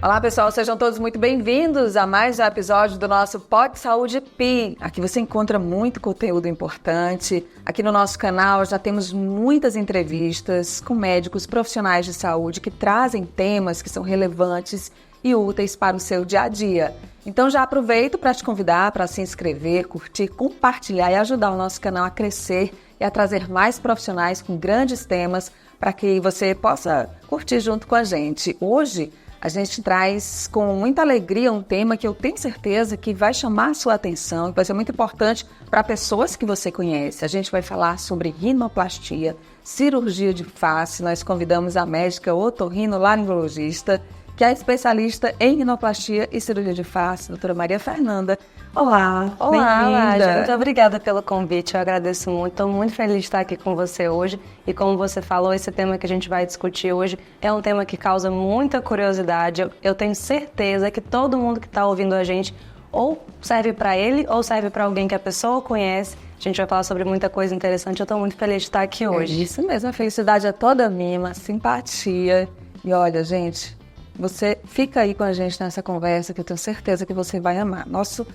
Olá pessoal, sejam todos muito bem-vindos a mais um episódio do nosso Pod Saúde Pi. Aqui você encontra muito conteúdo importante. Aqui no nosso canal já temos muitas entrevistas com médicos profissionais de saúde que trazem temas que são relevantes e úteis para o seu dia a dia. Então já aproveito para te convidar para se inscrever, curtir, compartilhar e ajudar o nosso canal a crescer e a trazer mais profissionais com grandes temas para que você possa curtir junto com a gente. Hoje a gente traz com muita alegria um tema que eu tenho certeza que vai chamar a sua atenção e vai ser muito importante para pessoas que você conhece. A gente vai falar sobre rinoplastia, cirurgia de face. Nós convidamos a médica otorrinolaringologista, que é especialista em rinoplastia e cirurgia de face, doutora Maria Fernanda. Olá, Ládia, muito obrigada pelo convite, eu agradeço muito, estou muito feliz de estar aqui com você hoje e como você falou, esse tema que a gente vai discutir hoje é um tema que causa muita curiosidade, eu tenho certeza que todo mundo que está ouvindo a gente ou serve para ele ou serve para alguém que a pessoa conhece. A gente vai falar sobre muita coisa interessante, eu estou muito feliz de estar aqui hoje. É isso mesmo, a felicidade é toda minha, a simpatia e olha gente, você fica aí com a gente nessa conversa que eu tenho certeza que você vai amar. Nosso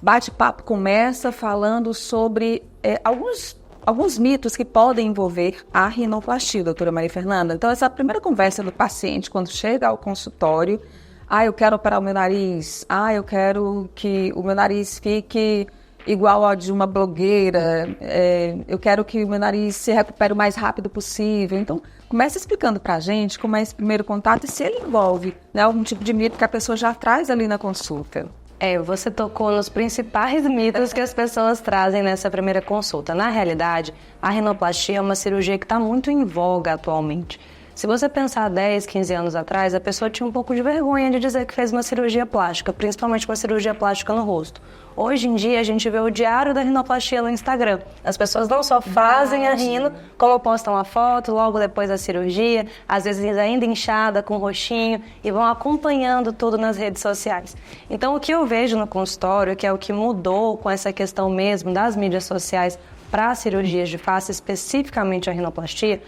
bate-papo começa falando sobre alguns mitos que podem envolver a rinoplastia, doutora Maria Fernanda. Então, essa primeira conversa do paciente, quando chega ao consultório, eu quero operar o meu nariz, eu quero que o meu nariz fique igual ao de uma blogueira, eu quero que o meu nariz se recupere o mais rápido possível. Então, começa explicando pra gente como é esse primeiro contato e se ele envolve algum tipo de mito que a pessoa já traz ali na consulta. Você tocou nos principais mitos que as pessoas trazem nessa primeira consulta. Na realidade, a rinoplastia é uma cirurgia que está muito em voga atualmente. Se você pensar 10, 15 anos atrás, a pessoa tinha um pouco de vergonha de dizer que fez uma cirurgia plástica, principalmente uma cirurgia plástica no rosto. Hoje em dia, a gente vê o diário da rinoplastia no Instagram. As pessoas não só fazem a rino, como postam a foto logo depois da cirurgia, às vezes ainda inchada, com roxinho, e vão acompanhando tudo nas redes sociais. Então, o que eu vejo no consultório, que é o que mudou com essa questão mesmo das mídias sociais para cirurgias de face, especificamente a rinoplastia,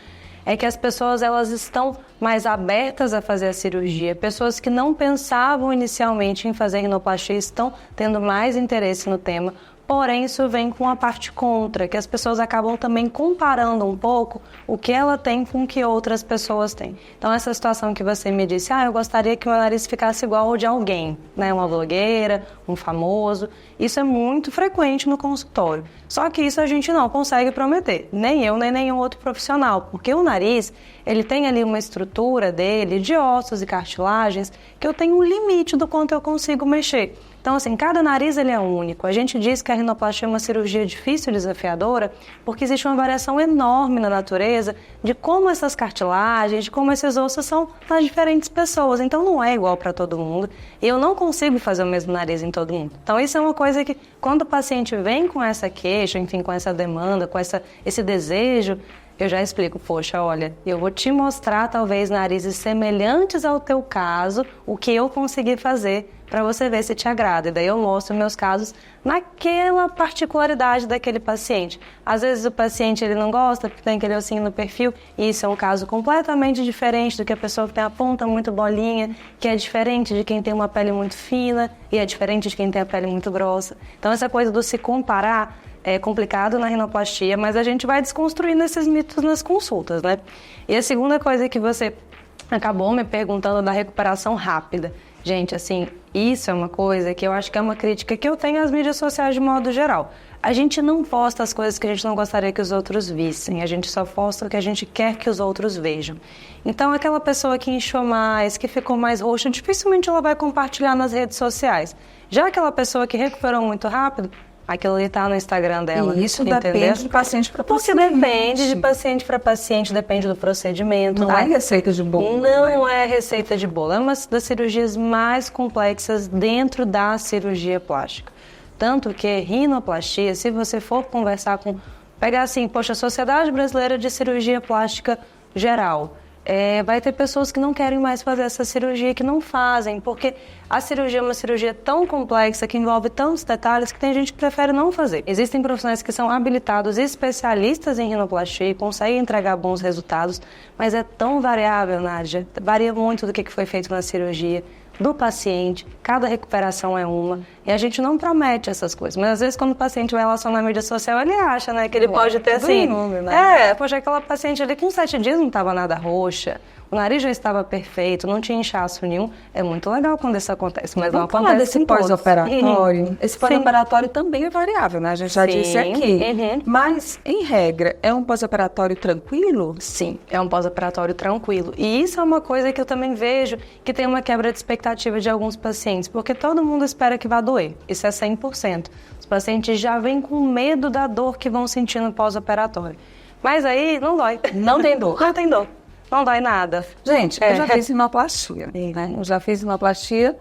é que as pessoas elas estão mais abertas a fazer a cirurgia. Pessoas que não pensavam inicialmente em fazer rinoplastia estão tendo mais interesse no tema, porém isso vem com a parte contra, que as pessoas acabam também comparando um pouco o que ela tem com o que outras pessoas têm. Então essa situação que você me disse, eu gostaria que o meu nariz ficasse igual ao de alguém, né? Uma blogueira, um famoso, isso é muito frequente no consultório. Só que isso a gente não consegue prometer, nem eu, nem nenhum outro profissional, porque o nariz, ele tem ali uma estrutura dele, de ossos e cartilagens, que eu tenho um limite do quanto eu consigo mexer. Então, assim, cada nariz ele é único. A gente diz que a rinoplastia é uma cirurgia difícil e desafiadora porque existe uma variação enorme na natureza de como essas cartilagens, de como esses ossos são nas diferentes pessoas. Então, não é igual para todo mundo. E eu não consigo fazer o mesmo nariz em todo mundo. Então, isso é uma coisa que, quando o paciente vem com essa queixa, enfim, com essa demanda, com esse desejo, eu já explico, poxa, olha, eu vou te mostrar talvez narizes semelhantes ao teu caso, o que eu consegui fazer para você ver se te agrada. E daí eu mostro meus casos naquela particularidade daquele paciente. Às vezes o paciente ele não gosta porque tem aquele ossinho no perfil, e isso é um caso completamente diferente do que a pessoa que tem a ponta muito bolinha, que é diferente de quem tem uma pele muito fina e é diferente de quem tem a pele muito grossa. Então essa coisa do se comparar é complicado na rinoplastia, mas a gente vai desconstruindo esses mitos nas consultas, né? E a segunda coisa que você acabou me perguntando da recuperação rápida. Gente, assim, isso é uma coisa que eu acho que é uma crítica que eu tenho às mídias sociais de modo geral. A gente não posta as coisas que a gente não gostaria que os outros vissem, a gente só posta o que a gente quer que os outros vejam. Então, aquela pessoa que inchou mais, que ficou mais roxa, dificilmente ela vai compartilhar nas redes sociais. Já aquela pessoa que recuperou muito rápido, aquilo ali está no Instagram dela. E isso depende de paciente para paciente. Porque depende de paciente para paciente, depende do procedimento. Não é receita de bolo. Não é receita de bolo. É uma das cirurgias mais complexas dentro da cirurgia plástica. Tanto que rinoplastia, se você for conversar com... Pegar assim, poxa, a Sociedade Brasileira de Cirurgia Plástica Geral. vai ter pessoas que não querem mais fazer essa cirurgia, que não fazem, porque a cirurgia é uma cirurgia tão complexa, que envolve tantos detalhes, que tem gente que prefere não fazer. Existem profissionais que são habilitados e especialistas em rinoplastia e conseguem entregar bons resultados, mas é tão variável, Nádia, varia muito do que foi feito na cirurgia, do paciente, cada recuperação é uma, e a gente não promete essas coisas, mas às vezes quando o paciente vai lá só na mídia social, ele acha, né, que ele pode ter assim, poxa, aquela paciente ali com 7 dias não estava nada roxa, o nariz já estava perfeito, não tinha inchaço nenhum, é muito legal quando isso acontece, mas não acontece desse pós-operatório. Esse pós-operatório também é variável, né, a gente já disse aqui, mas em regra, é um pós-operatório tranquilo? Sim, é um pós-operatório tranquilo, e isso é uma coisa que eu também vejo, que tem uma quebra de expectativa de alguns pacientes, porque todo mundo espera que vá doer, isso é 100%. Os pacientes já vêm com medo da dor que vão sentir no pós-operatório. Mas aí não dói. Não tem dor. Não tem dor. Não dói nada. Gente, eu já fiz rinoplastia, né? Eu já fiz rinoplastia,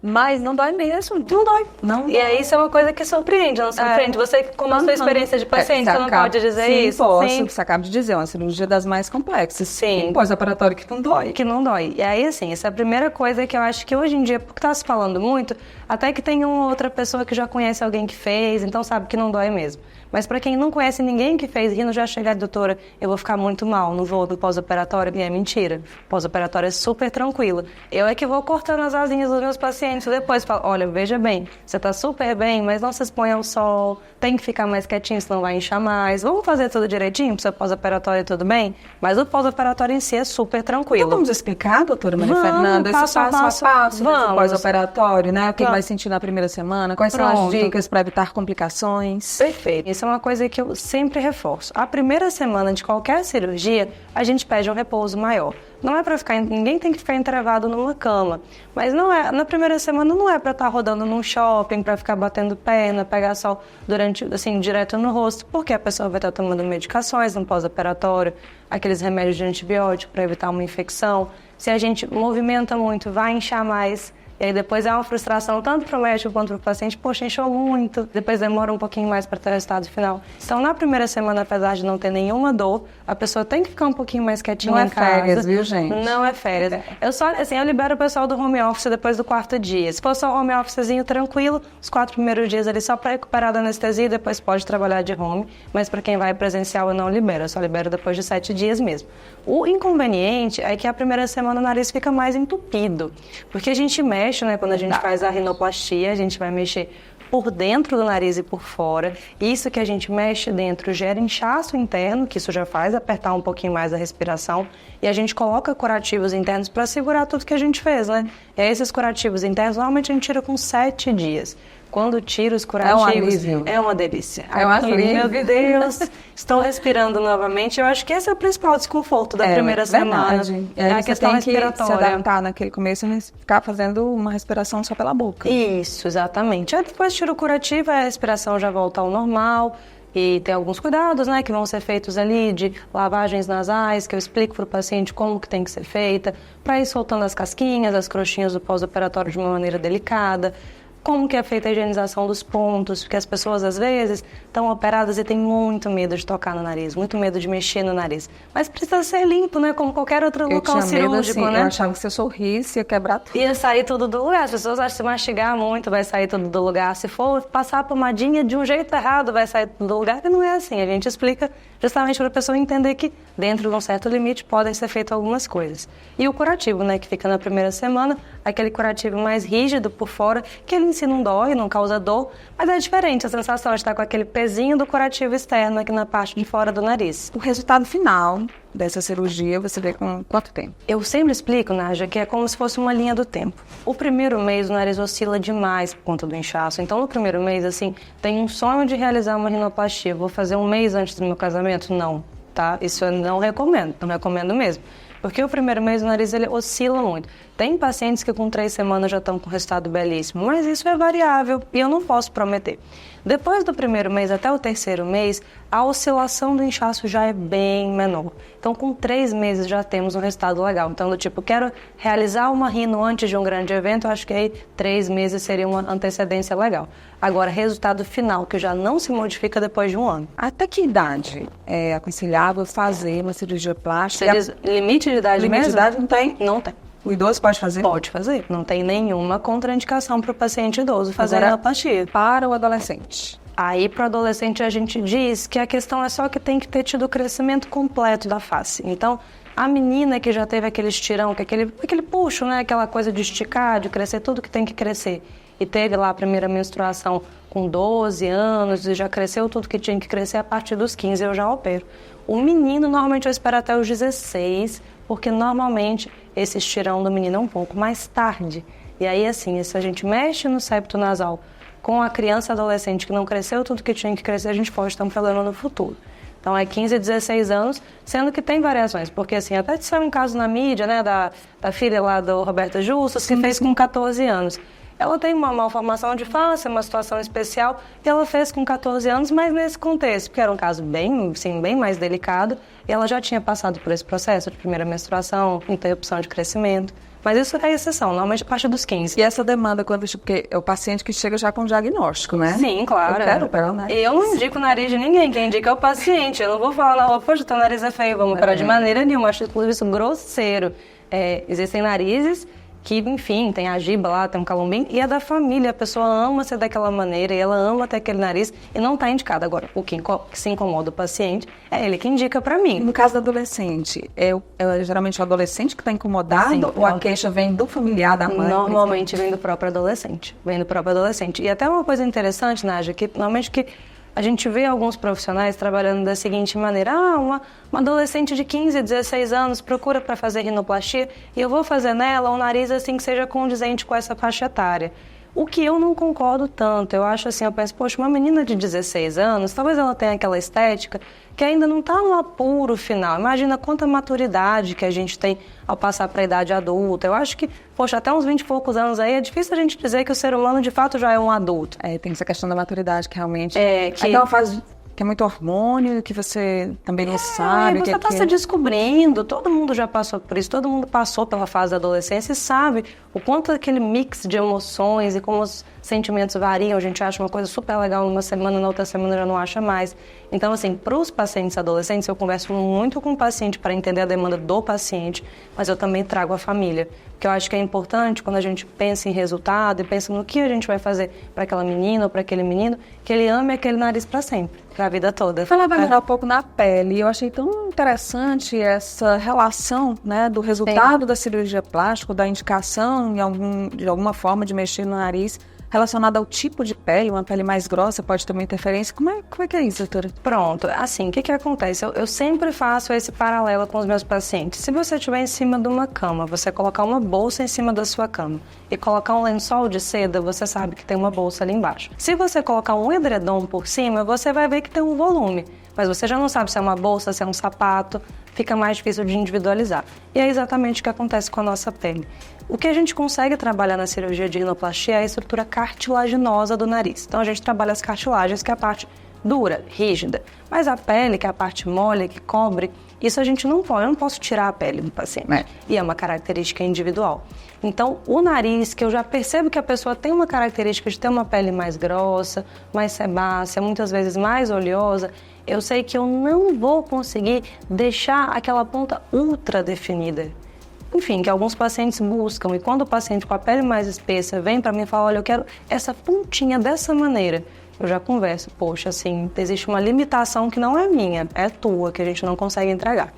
mas não dói mesmo. Não dói. Não. E aí isso é uma coisa que surpreende, não surpreende? Você, como a sua experiência de paciente, você não pode dizer isso? Sim, você acaba de dizer, é uma cirurgia das mais complexas. Sim. Pós-operatório que não dói. Que não dói. E aí, assim, essa é a primeira coisa que eu acho que hoje em dia, porque tá se falando muito, até que tem uma outra pessoa que já conhece alguém que fez, então sabe que não dói mesmo. Mas para quem não conhece ninguém que fez rino, já chega, doutora, eu vou ficar muito mal, não vou do pós-operatório, e é mentira. Pós-operatório é super tranquilo. Eu é que vou cortando as asinhas dos meus pacientes depois, falo, olha, veja bem, você tá super bem, mas não se expõe ao sol, tem que ficar mais quietinho, senão vai inchar mais. Vamos fazer tudo direitinho, pro seu pós-operatório tudo bem? Mas o pós-operatório em si é super tranquilo. Então vamos explicar, doutora Maria Fernanda, esse passo a passo desse pós-operatório, né? O que vai sentir na primeira semana, quais são as dicas para evitar complicações? Perfeito. Isso é uma coisa que eu sempre reforço. A primeira semana de qualquer cirurgia, a gente pede um repouso maior. Não é para ficar, ninguém tem que ficar entravado numa cama, mas não é, na primeira semana não é para estar rodando num shopping, para ficar batendo perna, pegar sol durante, assim, direto no rosto, porque a pessoa vai estar tomando medicações no pós-operatório, aqueles remédios de antibiótico para evitar uma infecção. Se a gente movimenta muito, vai inchar mais. E aí depois é uma frustração tanto para o médico quanto para o paciente, poxa, inchou muito, depois demora um pouquinho mais para ter o resultado final. Então, na primeira semana, apesar de não ter nenhuma dor, a pessoa tem que ficar um pouquinho mais quietinha em casa. Não é férias, viu, gente? Não é férias. Eu só, assim, eu libero o pessoal do home office depois do 4º dia. Se for só home officezinho tranquilo, os 4 primeiros dias ali só para recuperar da anestesia, depois pode trabalhar de home, mas para quem vai presencial eu não libero, eu só libero depois de 7 dias mesmo. O inconveniente é que a primeira semana o nariz fica mais entupido, porque a gente mexe, né, quando a gente faz a rinoplastia, a gente vai mexer por dentro do nariz e por fora. Isso que a gente mexe dentro gera inchaço interno, que isso já faz apertar um pouquinho mais a respiração, e a gente coloca curativos internos para segurar tudo que a gente fez, né? E aí esses curativos internos, normalmente a gente tira com 7 dias. Quando tira os curativos, é uma delícia. É um alívio. Meu Deus, estou respirando novamente. Eu acho que esse é o principal desconforto da primeira semana. É a questão respiratória. Se adaptar naquele começo e ficar fazendo uma respiração só pela boca. Isso, exatamente. Aí depois tira o curativo, a respiração já volta ao normal. E tem alguns cuidados, né, que vão ser feitos ali de lavagens nasais, que eu explico para o paciente como que tem que ser feita, para ir soltando as casquinhas, as crostinhas do pós-operatório de uma maneira delicada. Como que é feita a higienização dos pontos, porque as pessoas, às vezes, estão operadas e têm muito medo de tocar no nariz, muito medo de mexer no nariz. Mas precisa ser limpo, né? Como qualquer outro local cirúrgico, medo, assim, né? Eu achava que se eu sorrisse, ia quebrar tudo. Ia sair tudo do lugar. As pessoas acham que se mastigar muito, vai sair tudo do lugar. Se for passar a pomadinha de um jeito errado, vai sair tudo do lugar. E não é assim. A gente explica justamente para a pessoa entender que, dentro de um certo limite, podem ser feitas algumas coisas. E o curativo, né? Que fica na primeira semana, aquele curativo mais rígido por fora, que ele em si não dói, não causa dor, mas é diferente a sensação de estar com aquele pezinho do curativo externo aqui na parte de fora do nariz. O resultado final dessa cirurgia você vê com quanto tempo? Eu sempre explico, Nádia, que é como se fosse uma linha do tempo. O primeiro mês o nariz oscila demais por conta do inchaço. Então, no primeiro mês, assim, tem um sonho de realizar uma rinoplastia. Vou fazer um mês antes do meu casamento? Não, tá? Isso eu não recomendo mesmo. Porque o primeiro mês o nariz ele oscila muito. Tem pacientes que com 3 semanas já estão com resultado belíssimo, mas isso é variável e eu não posso prometer. Depois do primeiro mês até o 3º mês, a oscilação do inchaço já é bem menor. Então, com 3 meses já temos um resultado legal. Então, do tipo, quero realizar uma rino antes de um grande evento, eu acho que aí 3 meses seria uma antecedência legal. Agora, resultado final, que já não se modifica depois de 1 ano. Até que idade é aconselhável fazer uma cirurgia plástica? Limite de idade Limite mesmo? de idade não tem? Não tem. O idoso pode fazer? Pode fazer. Não tem nenhuma contraindicação para o paciente idoso fazer Agora, rinoplastia. para o adolescente. Aí, para o adolescente, a gente diz que a questão é só que tem que ter tido o crescimento completo da face. Então, a menina que já teve aquele estirão, aquele puxo, né? Aquela coisa de esticar, de crescer tudo que tem que crescer. E teve lá a primeira menstruação com 12 anos e já cresceu tudo que tinha que crescer, a partir dos 15 eu já opero. O menino, normalmente, eu espero até os 16, porque normalmente esse estirão do menino é um pouco mais tarde. E aí, assim, se a gente mexe no septo nasal com a criança adolescente que não cresceu tudo que tinha que crescer, a gente pode ter um problema no futuro. Então, é 15 a 16 anos, sendo que tem variações. Porque, assim, até saiu um caso na mídia, né, da filha lá do Roberta Justus, que fez com 14 anos. Ela tem uma malformação de face, uma situação especial, e ela fez com 14 anos, mas nesse contexto, porque era um caso bem, assim, bem mais delicado, e ela já tinha passado por esse processo de primeira menstruação, interrupção de crescimento. Mas isso é exceção, normalmente a partir dos 15. E essa demanda, porque é o paciente que chega já com diagnóstico, né? Sim, claro. Eu quero operar o nariz. Eu não indico o nariz de ninguém, quem indica é o paciente. Eu não vou falar na rua, poxa, teu nariz é feio, vamos operar de maneira nenhuma. Acho inclusive isso grosseiro. Existem narizes que, enfim, tem a giba lá, tem um calombim, e é da família. A pessoa ama ser daquela maneira, e ela ama ter aquele nariz, e não está indicado. Agora, o que se incomoda o paciente, é ele que indica para mim. No caso do adolescente, é geralmente o adolescente que está incomodado, Sim, ou a queixa vem do familiar, da mãe? Normalmente vem do próprio adolescente. E até uma coisa interessante, Nádia, que normalmente que a gente vê alguns profissionais trabalhando da seguinte maneira: uma adolescente de 15, 16 anos procura para fazer rinoplastia e eu vou fazer nela um nariz assim que seja condizente com essa faixa etária. O que eu não concordo tanto, eu acho assim, eu penso, poxa, uma menina de 16 anos, talvez ela tenha aquela estética que ainda não está no apuro final. Imagina quanta maturidade que a gente tem ao passar para a idade adulta. Eu acho que, poxa, até uns 20 e poucos anos aí, é difícil a gente dizer que o ser humano de fato já é um adulto. Tem essa questão da maturidade que realmente... Que é uma fase que é muito hormônio, que você também não sabe. Você está se descobrindo, todo mundo já passou por isso, todo mundo passou pela fase da adolescência e sabe o quanto aquele mix de emoções e como os sentimentos variam. A gente acha uma coisa super legal numa semana, na outra semana já não acha mais. Então, assim, para os pacientes adolescentes, eu converso muito com o paciente para entender a demanda do paciente, mas eu também trago a família. Porque eu acho que é importante, quando a gente pensa em resultado e pensa no que a gente vai fazer para aquela menina ou para aquele menino, que ele ame aquele nariz para sempre, para a vida toda. Ela vai melhorar um pouco na pele. Eu achei tão interessante essa relação, né, do resultado da cirurgia plástica, da indicação de alguma forma de mexer no nariz, relacionada ao tipo de pele. Uma pele mais grossa pode ter uma interferência. Como é que é isso, doutora? Pronto, assim, o que acontece? Eu sempre faço esse paralelo com os meus pacientes. Se você estiver em cima de uma cama, você colocar uma bolsa em cima da sua cama e colocar um lençol de seda, você sabe que tem uma bolsa ali embaixo. Se você colocar um edredom por cima, você vai ver que tem um volume, mas você já não sabe se é uma bolsa, se é um sapato, fica mais difícil de individualizar. E é exatamente o que acontece com a nossa pele. O que a gente consegue trabalhar na cirurgia de rinoplastia é a estrutura cartilaginosa do nariz. Então a gente trabalha as cartilagens, que é a parte dura, rígida. Mas a pele, que é a parte mole, que cobre, isso a gente não pode. Eu não posso tirar a pele do paciente. E é uma característica individual. Então, o nariz, que eu já percebo que a pessoa tem uma característica de ter uma pele mais grossa, mais sebácea, muitas vezes mais oleosa, eu sei que eu não vou conseguir deixar aquela ponta ultra definida. Enfim, que alguns pacientes buscam, e quando o paciente com a pele mais espessa vem para mim e fala, olha, eu quero essa pontinha dessa maneira, eu já converso, poxa, assim, existe uma limitação que não é minha, é tua, que a gente não consegue entregar.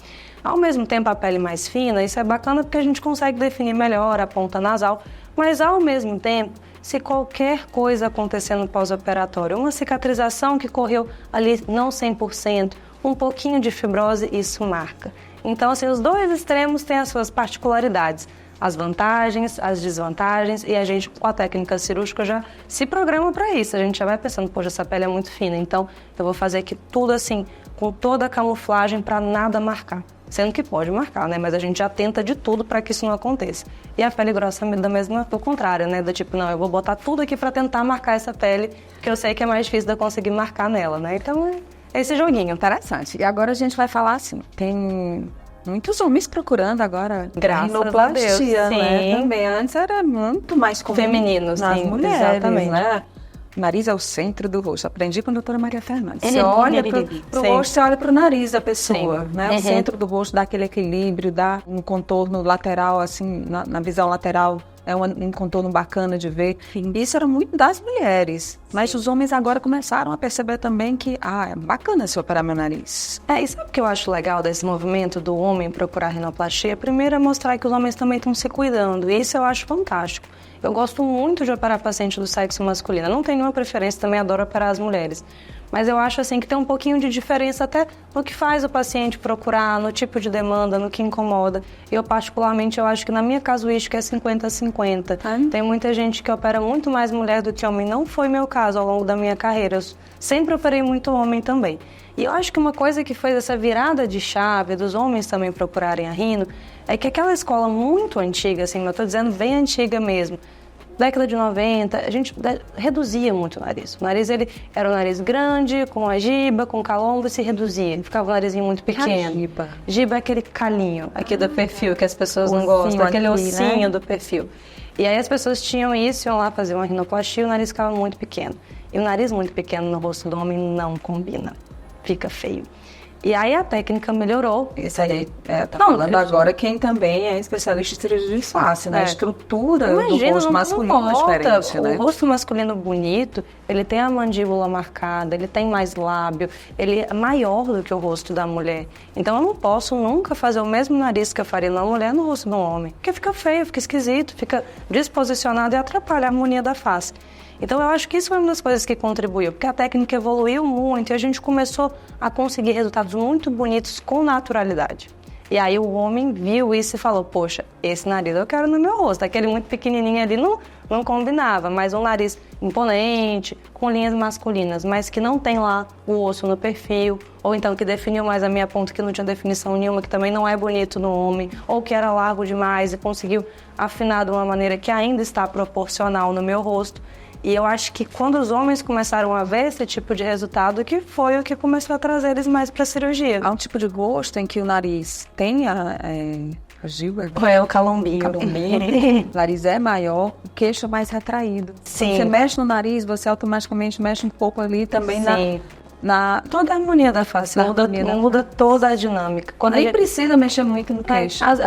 Ao mesmo tempo, a pele mais fina, isso é bacana porque a gente consegue definir melhor a ponta nasal, mas ao mesmo tempo, se qualquer coisa acontecer no pós-operatório, uma cicatrização que correu ali não 100%, um pouquinho de fibrose, isso marca. Então, assim, os dois extremos têm as suas particularidades, as vantagens, as desvantagens, e a gente, com a técnica cirúrgica, já se programa para isso. A gente já vai pensando, poxa, essa pele é muito fina, então eu vou fazer aqui tudo assim, com toda a camuflagem para nada marcar. Sendo que pode marcar, né? Mas a gente já tenta de tudo para que isso não aconteça. E a pele grossa da mesma, do contrário, né? Do tipo, não, eu vou botar tudo aqui para tentar marcar essa pele, que eu sei que é mais difícil de eu conseguir marcar nela, né? Então, é esse joguinho. Interessante. E agora a gente vai falar assim, tem muitos homens procurando agora rinoplastia, né? Também antes era muito mais comum femininos, nas sim, mulheres, exatamente. né? nariz é o centro do rosto. Aprendi com a doutora Maria Fernandes. Ele Você olha pro rosto, você olha pro nariz da pessoa, Sim. né? O centro do rosto dá aquele equilíbrio, dá um contorno lateral, assim, na visão lateral. É um contorno bacana de ver. Sim. Isso era muito das mulheres. Mas os homens agora começaram a perceber também que, é bacana se operar meu nariz. E sabe o que eu acho legal desse movimento do homem procurar rinoplastia? Primeiro é mostrar que os homens também estão se cuidando. E isso eu acho fantástico. Eu gosto muito de operar paciente do sexo masculino. Eu não tenho nenhuma preferência, também adoro operar as mulheres. Mas eu acho assim que tem um pouquinho de diferença até no que faz o paciente procurar, no tipo de demanda, no que incomoda. Eu particularmente, eu acho que na minha casuística é 50-50. Tem muita gente que opera muito mais mulher do que homem. Não foi meu caso ao longo da minha carreira. Eu sempre operei muito homem também. E eu acho que uma coisa que fez essa virada de chave dos homens também procurarem a rino é que aquela escola muito antiga, assim, eu estou dizendo bem antiga mesmo, década de 90, a gente reduzia muito o nariz. O nariz, ele era um nariz grande, com a giba, com calombo, e se reduzia. Ficava um narizinho muito pequeno. Giba? Giba é aquele calinho aqui do perfil, que as pessoas não gostam, aquele ossinho do perfil. E aí as pessoas tinham isso, iam lá fazer uma rinoplastia e o nariz ficava muito pequeno. E o nariz muito pequeno no rosto do homem não combina. Fica feio. E aí a técnica melhorou. Isso aí, falando agora quem também é especialista em cirurgia de face, né? A estrutura do rosto masculino é diferente, né? O rosto masculino bonito, ele tem a mandíbula marcada, ele tem mais lábio, ele é maior do que o rosto da mulher. Então eu não posso nunca fazer o mesmo nariz que eu faria na mulher no rosto do homem, porque fica feio, fica esquisito, fica desposicionado e atrapalha a harmonia da face. Então eu acho que isso foi uma das coisas que contribuiu, porque a técnica evoluiu muito e a gente começou a conseguir resultados muito bonitos com naturalidade. E aí o homem viu isso e falou, poxa, esse nariz eu quero no meu rosto. Aquele muito pequenininho ali não combinava, mas um nariz imponente, com linhas masculinas, mas que não tem lá o osso no perfil, ou então que definiu mais a minha ponta, que não tinha definição nenhuma, que também não é bonito no homem, ou que era largo demais e conseguiu afinar de uma maneira que ainda está proporcional no meu rosto. E eu acho que quando os homens começaram a ver esse tipo de resultado, que foi o que começou a trazer eles mais para a cirurgia. Há um tipo de rosto em que o nariz tem a giba, É o calombinho. O nariz é maior, o queixo é mais retraído. Sim. Quando você mexe no nariz, você automaticamente mexe um pouco ali também na toda a harmonia da face, muda toda a dinâmica. Quando nem precisa mexer muito no queixo. Às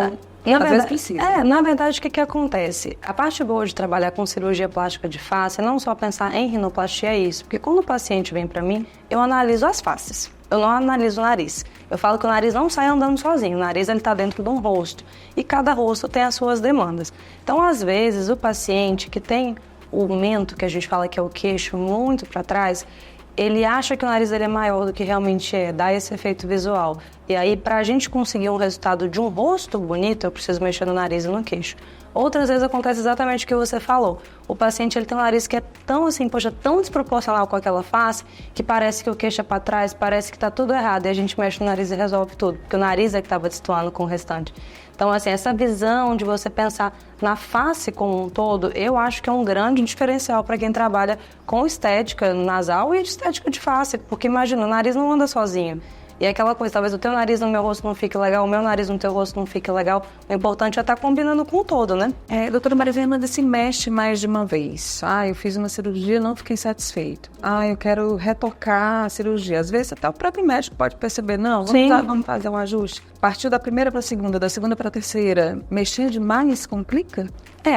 vezes precisa. Na verdade, o que acontece? A parte boa de trabalhar com cirurgia plástica de face é não só pensar em rinoplastia, é isso. Porque quando o paciente vem para mim, eu analiso as faces. Eu não analiso o nariz. Eu falo que o nariz não sai andando sozinho. O nariz está dentro de um rosto. E cada rosto tem as suas demandas. Então, às vezes, o paciente que tem o mento, que a gente fala que é o queixo, muito para trás, ele acha que o nariz dele é maior do que realmente é, dá esse efeito visual. E aí, para a gente conseguir um resultado de um rosto bonito, eu preciso mexer no nariz e no queixo. Outras vezes acontece exatamente o que você falou. O paciente ele tem um nariz que é tão assim, poxa, tão desproporcional com aquela face, que parece que o queixo é para trás, parece que está tudo errado. E a gente mexe no nariz e resolve tudo, porque o nariz é que estava destoando com o restante. Então, assim, essa visão de você pensar na face como um todo, eu acho que é um grande diferencial para quem trabalha com estética nasal e estética de face. Porque imagina, o nariz não anda sozinho. E é aquela coisa, talvez o teu nariz no meu rosto não fique legal, o meu nariz no teu rosto não fique legal. O importante é estar combinando com o todo, né? Doutora Maria Fernandes, se mexe mais de uma vez. Eu fiz uma cirurgia, não fiquei satisfeito. Eu quero retocar a cirurgia. Às vezes até o próprio médico pode perceber, não, vamos fazer um ajuste. Partiu da primeira para a segunda, da segunda para a terceira, mexer demais complica?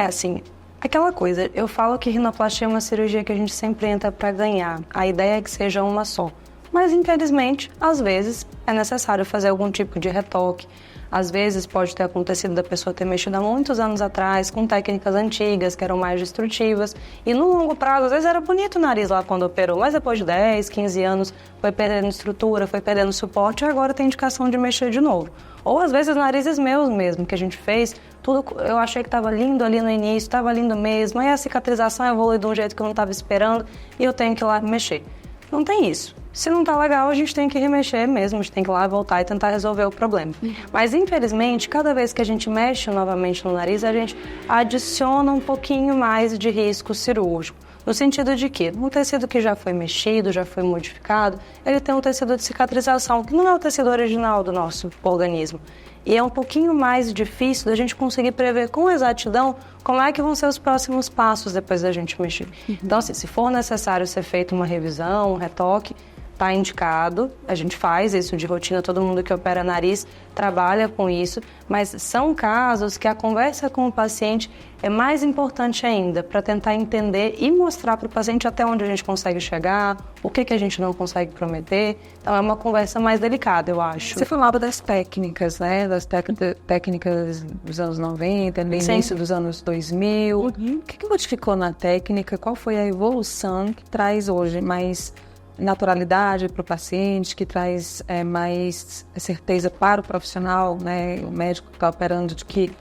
Assim, aquela coisa, eu falo que rinoplastia é uma cirurgia que a gente sempre entra para ganhar. A ideia é que seja uma só. Mas, infelizmente, às vezes é necessário fazer algum tipo de retoque. Às vezes pode ter acontecido da pessoa ter mexido há muitos anos atrás com técnicas antigas que eram mais destrutivas. E no longo prazo, às vezes era bonito o nariz lá quando operou, mas depois de 10, 15 anos foi perdendo estrutura, foi perdendo suporte e agora tem indicação de mexer de novo. Ou às vezes narizes meus mesmo, que a gente fez, tudo eu achei que estava lindo ali no início, estava lindo mesmo, aí a cicatrização evolui de um jeito que eu não estava esperando e eu tenho que ir lá mexer. Não tem isso. Se não tá legal, a gente tem que remexer mesmo, a gente tem que ir lá voltar e tentar resolver o problema. Mas, infelizmente, cada vez que a gente mexe novamente no nariz, a gente adiciona um pouquinho mais de risco cirúrgico. No sentido de que um tecido que já foi mexido, já foi modificado, ele tem um tecido de cicatrização, que não é o tecido original do nosso organismo. E é um pouquinho mais difícil da gente conseguir prever com exatidão como é que vão ser os próximos passos depois da gente mexer. Então, assim, se for necessário ser feita uma revisão, um retoque, está indicado, a gente faz isso de rotina, todo mundo que opera nariz trabalha com isso, mas são casos que a conversa com o paciente é mais importante ainda, para tentar entender e mostrar para o paciente até onde a gente consegue chegar, o que a gente não consegue prometer. Então é uma conversa mais delicada, eu acho. Você falava das técnicas, né? Das técnicas dos anos 90, no início dos anos 2000. O que modificou na técnica? Qual foi a evolução que traz hoje mais naturalidade para o paciente, que traz mais certeza para o profissional, né? O médico que está operando, de que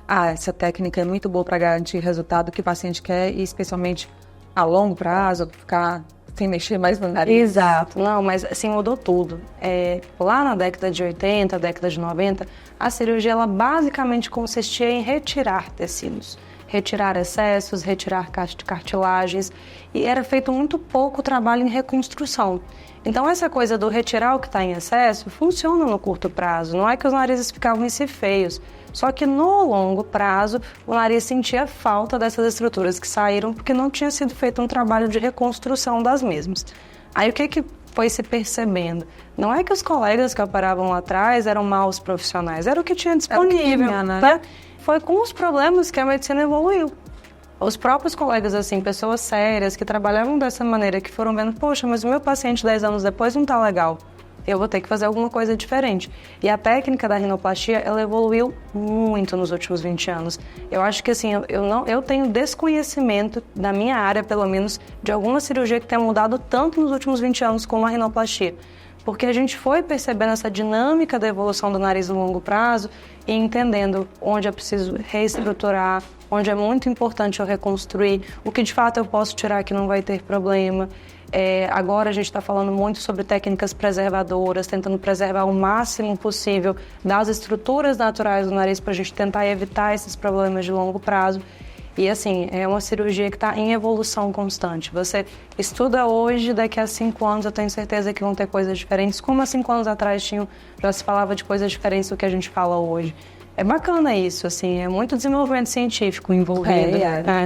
essa técnica é muito boa para garantir o resultado que o paciente quer, e especialmente a longo prazo, ficar sem mexer mais no nariz. Exato. Não, mas assim, mudou tudo. Lá na década de 80, década de 90, a cirurgia ela basicamente consistia em retirar tecidos. Retirar excessos, retirar cartilagens, e era feito muito pouco trabalho em reconstrução. Então essa coisa do retirar o que está em excesso funciona no curto prazo, não é que os narizes ficavam em si feios, só que no longo prazo o nariz sentia falta dessas estruturas que saíram porque não tinha sido feito um trabalho de reconstrução das mesmas. Aí o que foi se percebendo? Não é que os colegas que operavam lá atrás eram maus profissionais, era o que tinha disponível, né? Foi com os problemas que a medicina evoluiu. Os próprios colegas, assim, pessoas sérias que trabalhavam dessa maneira, que foram vendo, poxa, mas o meu paciente 10 anos depois não tá legal, eu vou ter que fazer alguma coisa diferente. E a técnica da rinoplastia, ela evoluiu muito nos últimos 20 anos. Eu acho que, assim, eu tenho desconhecimento, da minha área, pelo menos, de alguma cirurgia que tenha mudado tanto nos últimos 20 anos como a rinoplastia. Porque a gente foi percebendo essa dinâmica da evolução do nariz no longo prazo e entendendo onde é preciso reestruturar, onde é muito importante eu reconstruir, o que de fato eu posso tirar que não vai ter problema. Agora a gente está falando muito sobre técnicas preservadoras, tentando preservar o máximo possível das estruturas naturais do nariz para a gente tentar evitar esses problemas de longo prazo. E assim, é uma cirurgia que está em evolução constante. Você estuda hoje, daqui a 5 anos eu tenho certeza que vão ter coisas diferentes. Como há 5 anos atrás já se falava de coisas diferentes do que a gente fala hoje. É bacana isso, assim, é muito desenvolvimento científico envolvido.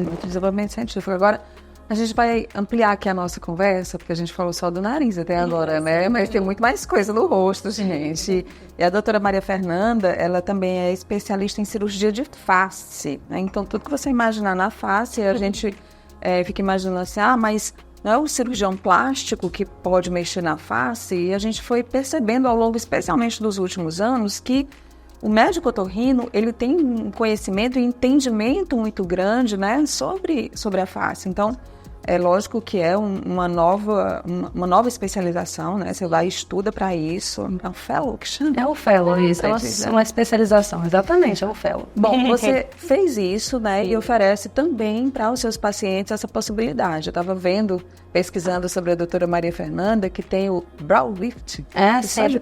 Muito desenvolvimento científico. Agora, a gente vai ampliar aqui a nossa conversa, porque a gente falou só do nariz até agora, né? Mas tem muito mais coisa no rosto, gente. E a doutora Maria Fernanda, ela também é especialista em cirurgia de face, né? Então, tudo que você imaginar na face, a gente fica imaginando assim, mas não é o cirurgião plástico que pode mexer na face? E a gente foi percebendo ao longo, especialmente dos últimos anos, que o médico otorrino, ele tem um conhecimento e entendimento muito grande, né, sobre a face. Então, é lógico que é uma nova especialização, né? Você vai e estuda para isso. É um fellow que chama? É o fellow, isso. É uma especialização, exatamente, é o fellow. Bom, você fez isso, né? E oferece também para os seus pacientes essa possibilidade. Eu estava pesquisando sobre a doutora Maria Fernanda, que tem o brow lift. Sim.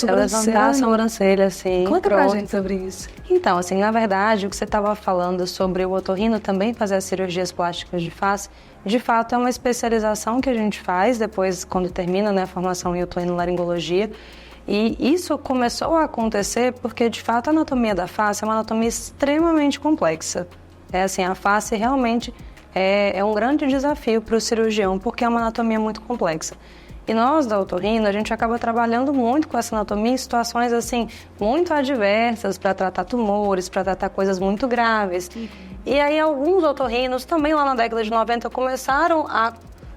Para levantar a sobrancelha, sim. Conta pra gente sobre isso. Então, assim, na verdade, o que você estava falando sobre o otorrino também fazer as cirurgias plásticas de face, de fato, é uma especialização que a gente faz depois, quando termina, né, a formação em otorrinolaringologia. E isso começou a acontecer porque, de fato, a anatomia da face é uma anatomia extremamente complexa. A face realmente é um grande desafio para o cirurgião, porque é uma anatomia muito complexa. E nós, da otorrino, a gente acaba trabalhando muito com essa anatomia em situações, assim, muito adversas, para tratar tumores, para tratar coisas muito graves. E aí, alguns otorrinos, também lá na década de 90, começaram a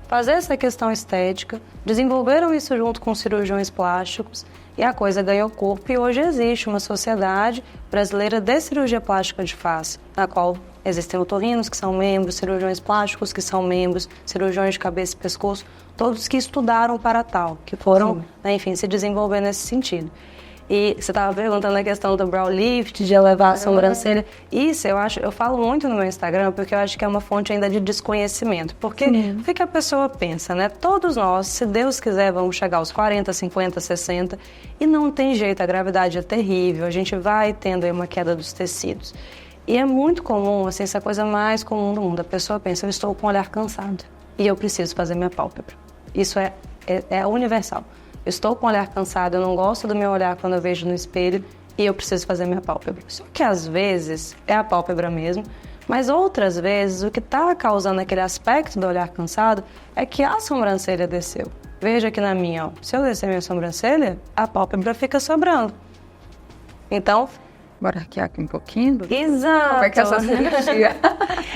fazer essa questão estética, desenvolveram isso junto com cirurgiões plásticos, e a coisa ganhou corpo. E hoje existe uma sociedade brasileira de cirurgia plástica de face, na qual existem otorrinos que são membros, cirurgiões plásticos que são membros, cirurgiões de cabeça e pescoço, todos que estudaram para tal, que foram, né, enfim, se desenvolver nesse sentido. E você estava perguntando a questão do brow lift, de elevar a sobrancelha. Isso, eu falo muito no meu Instagram, porque eu acho que é uma fonte ainda de desconhecimento. Porque o que a pessoa pensa, né? Todos nós, se Deus quiser, vamos chegar aos 40, 50, 60, e não tem jeito, a gravidade é terrível, a gente vai tendo aí uma queda dos tecidos. E é muito comum, assim, essa coisa mais comum do mundo. A pessoa pensa, eu estou com o olhar cansado e eu preciso fazer minha pálpebra. Isso é universal. Eu estou com o olhar cansado, eu não gosto do meu olhar quando eu vejo no espelho, e eu preciso fazer minha pálpebra. Só que às vezes é a pálpebra mesmo, mas outras vezes o que está causando aquele aspecto do olhar cansado é que a sobrancelha desceu. Veja aqui na minha, ó. Se eu descer minha sobrancelha, a pálpebra fica sobrando. Então, bora arquear aqui um pouquinho. Exato. Como é que é essa cirurgia?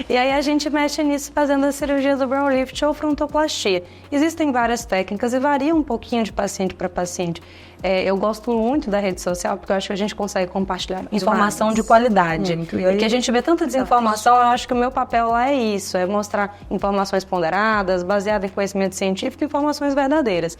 E aí a gente mexe nisso fazendo a cirurgia do brow lift ou frontoplastia. Existem várias técnicas e varia um pouquinho de paciente para paciente. Eu gosto muito da rede social porque eu acho que a gente consegue compartilhar informação de qualidade. Porque a gente vê tanta desinformação, eu acho que o meu papel lá é isso, é mostrar informações ponderadas, baseadas em conhecimento científico e informações verdadeiras.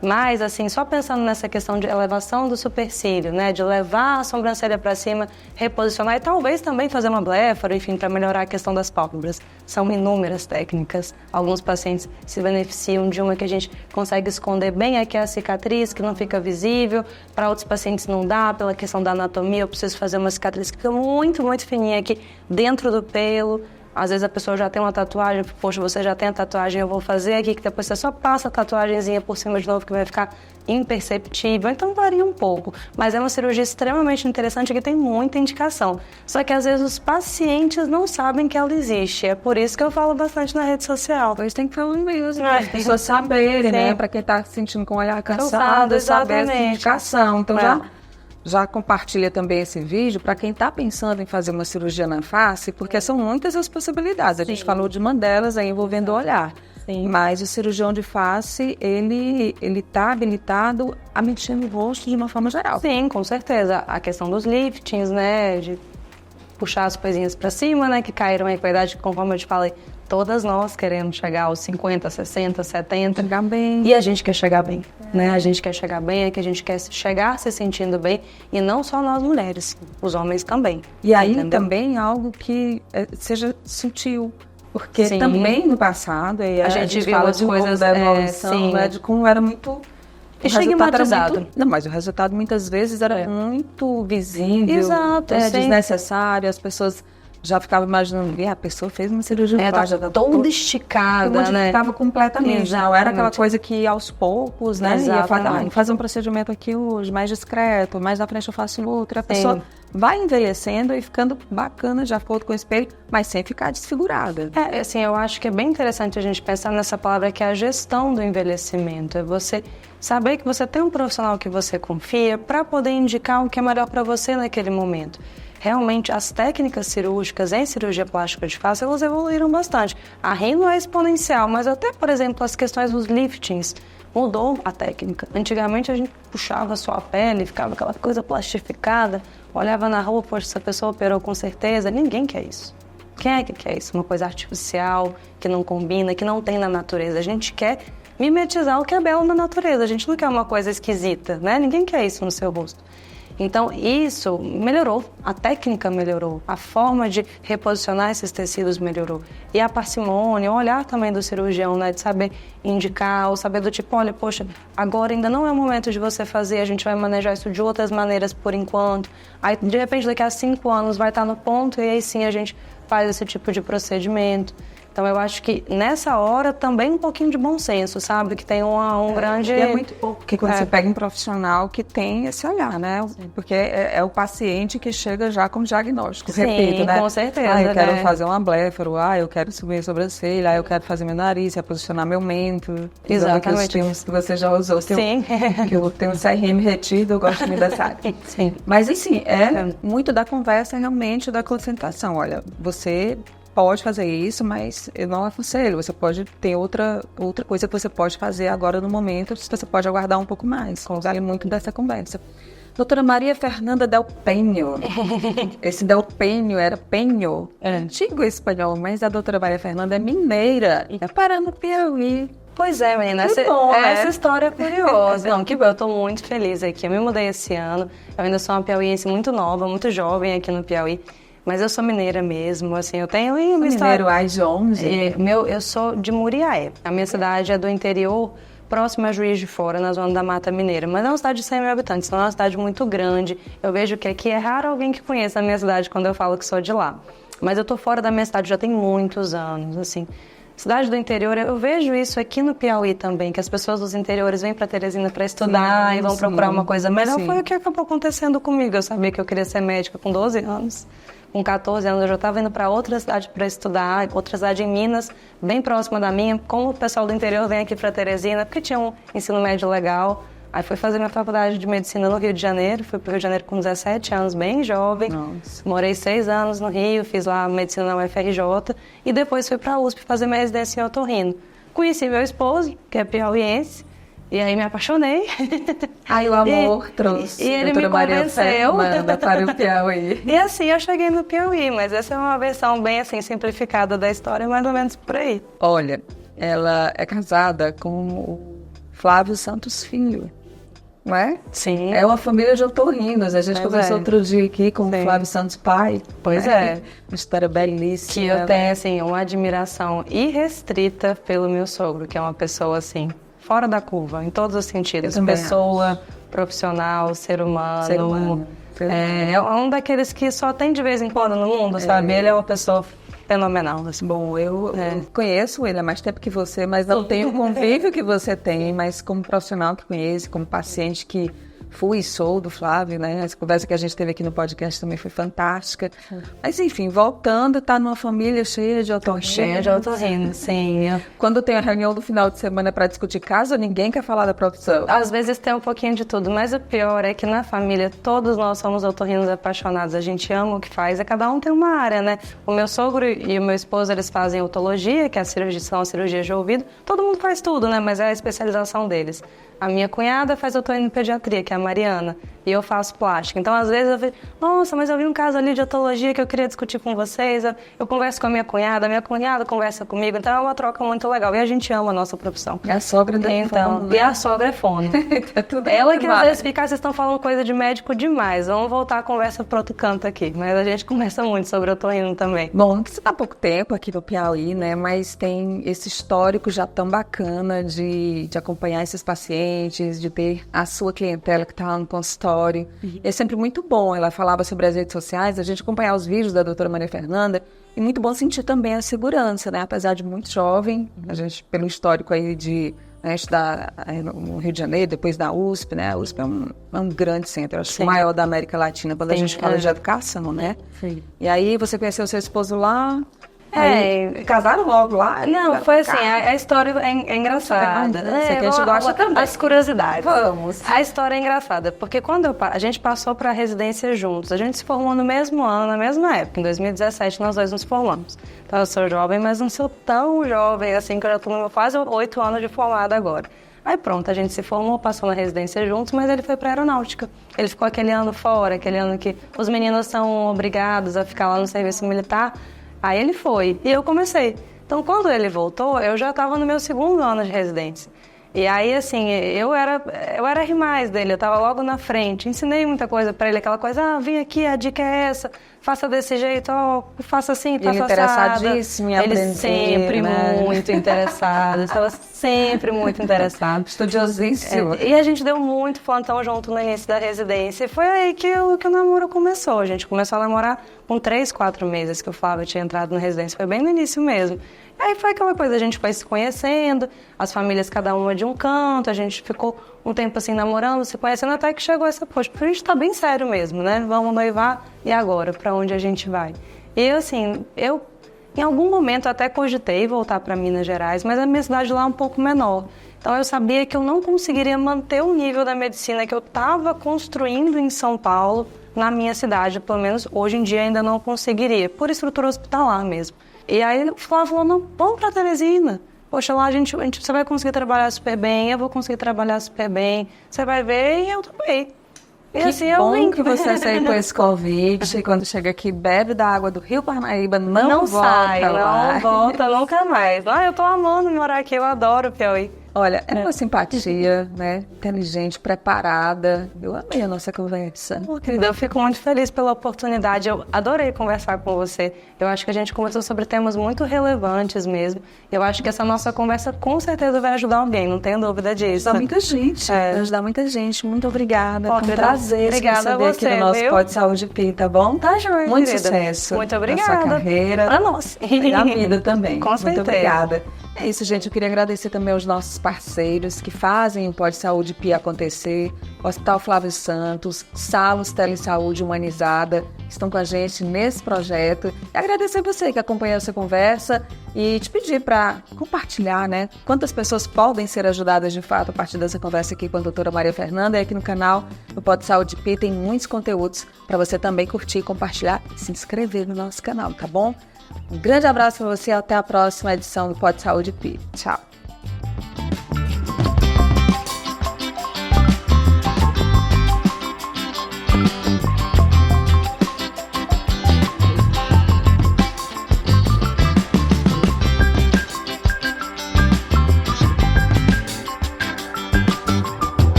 Mas, assim, só pensando nessa questão de elevação do supercílio, né? De levar a sobrancelha para cima, reposicionar e talvez também fazer uma bléfora, enfim, para melhorar a questão das pálpebras. São inúmeras técnicas. Alguns pacientes se beneficiam de uma que a gente consegue esconder bem aqui a cicatriz, que não fica visível. Para outros pacientes não dá, pela questão da anatomia, eu preciso fazer uma cicatriz que fica muito, muito fininha aqui dentro do pelo. Às vezes a pessoa já tem uma tatuagem, poxa, você já tem a tatuagem, eu vou fazer aqui, que depois você só passa a tatuagemzinha por cima de novo, que vai ficar imperceptível. Então varia um pouco, mas é uma cirurgia extremamente interessante que tem muita indicação. Só que às vezes os pacientes não sabem que ela existe, é por isso que eu falo bastante na rede social. Pois tem que falar mesmo, as pessoas saberem, né? Para quem está se sentindo com o olhar cansado, saber essa indicação. Então já compartilha também esse vídeo para quem está pensando em fazer uma cirurgia na face, porque são muitas as possibilidades. A gente falou de uma delas aí envolvendo o olhar. Sim. Mas o cirurgião de face, ele está habilitado a mexer no rosto de uma forma geral. Sim, com certeza. A questão dos liftings, né, de puxar as coisinhas para cima, né, que caíram aí com a idade, conforme eu te falei. Todas nós queremos chegar aos 50, 60, 70. Chegar bem. E a gente quer chegar bem, né? A gente quer chegar bem, é que a gente quer chegar se sentindo bem. E não só nós mulheres, os homens também. E aí também algo que seja sutil. Porque também no passado, a gente viu fala de coisas da evolução, né, de como era muito... estigmatizado. Não, mas o resultado muitas vezes era muito visível. Exato, desnecessário, as pessoas... Já ficava imaginando, a pessoa fez uma cirurgia plástica toda esticada, né? Ficava completamente. Exatamente. Não era aquela coisa que aos poucos, né? Ia fazer um procedimento aqui hoje, mais discreto, mais na frente eu faço outro. A pessoa vai envelhecendo e ficando bacana de acordo com o espelho, mas sem ficar desfigurada. Assim, eu acho que é bem interessante a gente pensar nessa palavra que é a gestão do envelhecimento. É você saber que você tem um profissional que você confia para poder indicar o que é melhor para você naquele momento. Realmente, as técnicas cirúrgicas em cirurgia plástica de face, elas evoluíram bastante. A rino é exponencial, mas até, por exemplo, as questões dos liftings, mudou a técnica. Antigamente, a gente puxava só a pele, ficava aquela coisa plastificada, olhava na rua, poxa, essa pessoa operou com certeza. Ninguém quer isso. Quem é que quer isso? Uma coisa artificial, que não combina, que não tem na natureza. A gente quer mimetizar o que é belo na natureza. A gente não quer uma coisa esquisita, né? Ninguém quer isso no seu rosto. Então, isso melhorou, a técnica melhorou, a forma de reposicionar esses tecidos melhorou. E a parcimônia, o olhar também do cirurgião, né, de saber indicar, ou saber do tipo, olha, poxa, agora ainda não é o momento de você fazer, a gente vai manejar isso de outras maneiras por enquanto. Aí, de repente, daqui a 5 anos vai estar no ponto e aí sim a gente faz esse tipo de procedimento. Então, eu acho que nessa hora também um pouquinho de bom senso, sabe? Que tem um grande... E é muito bom, porque quando você pega um profissional que tem esse olhar, né? Sim. Porque é o paciente que chega já com diagnóstico, repito, né? Com certeza. Eu quero fazer uma bléfora, eu quero subir a sobrancelha, eu quero fazer meu nariz, posicionar meu mento. Exatamente. Os que você já usou. Sim. Que eu tenho um CRM retido, eu gosto muito dessa área. Sim. Mas, assim, muito da conversa realmente da concentração. Olha, você... pode fazer isso, mas eu não aconselho. Você pode ter outra coisa que você pode fazer agora no momento, você pode aguardar um pouco mais. Vale muito dessa conversa. Doutora Maria Fernanda Del Penho. Esse Del Penho era Penho. É antigo espanhol, mas a doutora Maria Fernanda é mineira. E tá parando no Piauí. Pois é, menina. Essa história é curiosa. Não, que bom. Eu tô muito feliz aqui. Eu me mudei esse ano. Eu ainda sou uma piauiense muito nova, muito jovem aqui no Piauí. Mas eu sou mineira mesmo, assim, eu tenho uma história... Mineiro, de onde? Eu sou de Muriaé. A minha cidade é do interior, próximo a Juiz de Fora, na zona da Mata Mineira. Mas é uma cidade de 100 mil habitantes, então é uma cidade muito grande. Eu vejo que aqui é raro alguém que conheça a minha cidade quando eu falo que sou de lá. Mas eu tô fora da minha cidade já tem muitos anos, assim. Cidade do interior, eu vejo isso aqui no Piauí também, que as pessoas dos interiores vêm para Teresina para estudar e vão procurar uma coisa melhor. Foi o que acabou acontecendo comigo. Eu sabia que eu queria ser médica com 12 anos. Com 14 anos eu já estava indo para outra cidade para estudar, outra cidade em Minas, bem próxima da minha. Como o pessoal do interior vem aqui para Teresina, porque tinha um ensino médio legal. Aí fui fazer minha faculdade de medicina no Rio de Janeiro. Fui para o Rio de Janeiro com 17 anos, bem jovem. Nossa. Morei 6 anos no Rio, fiz lá medicina na UFRJ. E depois fui para a USP fazer minha residência em otorrino. Conheci meu esposo, que é piauiense. E aí me apaixonei. Aí o amor trouxe. E ele me convenceu. Para o Piauí. E assim eu cheguei no Piauí, mas essa é uma versão bem assim simplificada da história, mais ou menos por aí. Olha, ela é casada com o Flávio Santos Filho, não é? Sim. É uma família de otorrinos. A gente conversou outro dia aqui com o Flávio Santos pai. Pois é. Uma história belíssima. Que eu tenho assim uma admiração irrestrita pelo meu sogro, que é uma pessoa assim fora da curva, em todos os sentidos. Pessoa, profissional, ser humano. É um daqueles que só tem de vez em quando no mundo, sabe? Ele é uma pessoa fenomenal. Assim. Bom, eu conheço ele há mais tempo que você, mas não tenho o convívio que você tem, mas como profissional que conhece, como paciente que fui e sou do Flávio, né? Essa conversa que a gente teve aqui no podcast também foi fantástica. Mas, enfim, voltando, tá numa família cheia de otorrinos. Cheia de otorrinos, sim. Quando tem a reunião do final de semana para discutir caso, ninguém quer falar da profissão. Às vezes tem um pouquinho de tudo, mas o pior é que na família todos nós somos otorrinos apaixonados. A gente ama o que faz, cada um tem uma área, né? O meu sogro e o meu esposo, eles fazem otologia, que é a cirurgia de ouvido. Todo mundo faz tudo, né? Mas é a especialização deles. A minha cunhada faz otorrinopediatria, que é a Mariana, e eu faço plástica. Então, às vezes, eu vejo, nossa, mas eu vi um caso ali de otologia que eu queria discutir com vocês. Eu converso com a minha cunhada conversa comigo. Então, é uma troca muito legal. E a gente ama a nossa profissão. E a sogra da então, e a sogra é fono. Ela que às vezes fica, vocês estão falando coisa de médico demais. Vamos voltar a conversa para outro canto aqui. Mas a gente conversa muito sobre otorrino também. Bom, você está há pouco tempo aqui no Piauí, né? Mas tem esse histórico já tão bacana de acompanhar esses pacientes, de ter a sua clientela que está lá no consultório. É sempre muito bom. Ela falava sobre as redes sociais, a gente acompanhar os vídeos da doutora Maria Fernanda, e muito bom sentir também a segurança, né? Apesar de muito jovem, a gente, pelo histórico aí de estudar no Rio de Janeiro, depois da USP, né? A USP é um grande centro, acho que o maior da América Latina, quando a gente fala de educação, né? Sim. E aí você conheceu seu esposo lá... Aí, casaram logo lá? Não, foi assim, a história é engraçada. Isso aqui a gente gosta também. As curiosidades. Vamos. A história é engraçada, porque quando a gente passou para a residência juntos, a gente se formou no mesmo ano, na mesma época, em 2017 nós dois nos formamos. Então eu sou jovem, mas não sou tão jovem assim, que eu já estou quase 8 anos de formada agora. Aí pronto, a gente se formou, passou na residência juntos, mas ele foi para a aeronáutica. Ele ficou aquele ano fora, aquele ano que os meninos são obrigados a ficar lá no serviço militar. Aí ele foi, e eu comecei. Então, quando ele voltou, eu já estava no meu 2º ano de residência. E aí, assim, eu era R+ dele, eu estava logo na frente. Ensinei muita coisa para ele, aquela coisa, vem aqui, a dica é essa, faça desse jeito, faça assim, faça assado. Interessadíssimo em aprender, ele sempre muito interessado, estava sempre muito interessado. Estudiosíssimo. E a gente deu muito plantão junto no início da residência. E foi aí que o namoro começou. A gente começou a namorar com 3, 4 meses que o Flávio tinha entrado na residência. Foi bem no início mesmo. Aí foi aquela coisa, a gente foi se conhecendo, as famílias cada uma de um canto, a gente ficou um tempo assim namorando, se conhecendo, até que chegou essa, poxa, a gente tá bem sério mesmo, né? Vamos noivar, e agora? Pra onde a gente vai? E assim, eu em algum momento até cogitei voltar para Minas Gerais, mas a minha cidade lá é um pouco menor. Então eu sabia que eu não conseguiria manter o nível da medicina que eu estava construindo em São Paulo, na minha cidade, pelo menos hoje em dia ainda não conseguiria, por estrutura hospitalar mesmo. E aí o Flávio falou, não, vamos para Teresina. Poxa, lá você vai conseguir trabalhar super bem, eu vou conseguir trabalhar super bem, você vai ver, e eu também. E que assim, bom eu que você aceitou esse convite, quando chega aqui, bebe da água do Rio Parnaíba, não volta sai, lá. não volta nunca mais. Eu tô amando morar aqui, eu adoro o Piauí. Olha, é uma simpatia, né? Inteligente, preparada. Eu amei a nossa conversa. Querida, eu fico muito feliz pela oportunidade. Eu adorei conversar com você. Eu acho que a gente conversou sobre temas muito relevantes mesmo. Eu acho que essa nossa conversa com certeza vai ajudar alguém, não tenho dúvida disso. Ajudar muita gente. Vai ajudar muita gente. Muito obrigada. Foi um prazer obrigada receber aqui no nosso Pod Saúde Pi, tá bom? Tá joia, muito querida. Sucesso. Muito obrigada. Na sua carreira. Pra nós. E na vida também. Com certeza. Muito obrigada. É isso, gente. Eu queria agradecer também aos nossos parceiros que fazem o Pod Saúde Pi acontecer. Hospital Flávio Santos, Salos Telesaúde Humanizada, estão com a gente nesse projeto. E agradecer você que acompanhou essa conversa e te pedir para compartilhar, né? Quantas pessoas podem ser ajudadas de fato a partir dessa conversa aqui com a doutora Maria Fernanda. E aqui no canal, no Pod Saúde Pi, tem muitos conteúdos para você também curtir, compartilhar e se inscrever no nosso canal, tá bom? Um grande abraço para você e até a próxima edição do Pod Saúde Pi. Tchau!